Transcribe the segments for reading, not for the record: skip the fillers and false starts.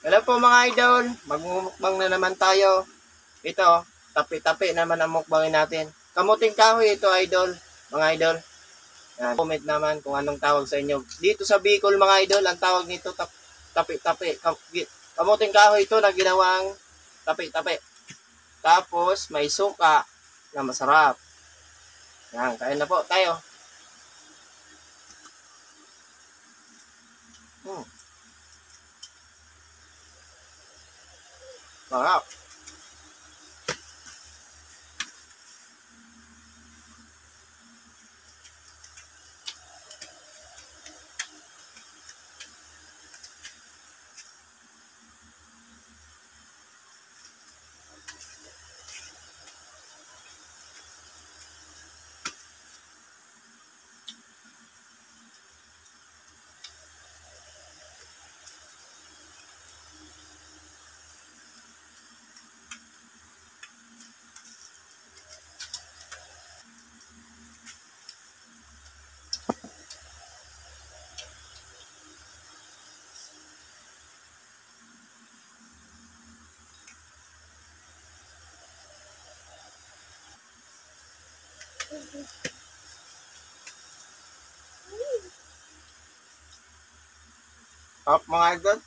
Hello po mga idol, magmumukbang na naman tayo. Ito, tapi-tapi naman ang mukbangin natin. Kamuting kahoy ito idol, mga idol. Yan. Comment naman kung anong tawag sa inyo. Dito sa Bicol mga idol, ang tawag nito tapi-tapi. Kamuting kahoy ito na ginawang tapi-tapi. Tapos may suka na masarap. Yan, kain na po tayo. Sarap. Sarap mga idol.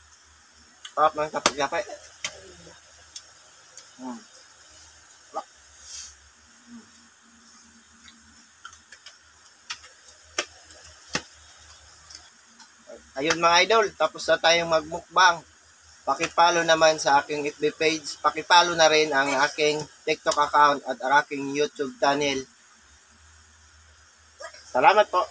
Sarap ng tapi-tapi. Ayun mga idol, tapos na tayong magmukbang. Pakipalo naman sa aking FB page. Pakipalo na rin ang aking TikTok account at ang aking YouTube channel. Salamat po.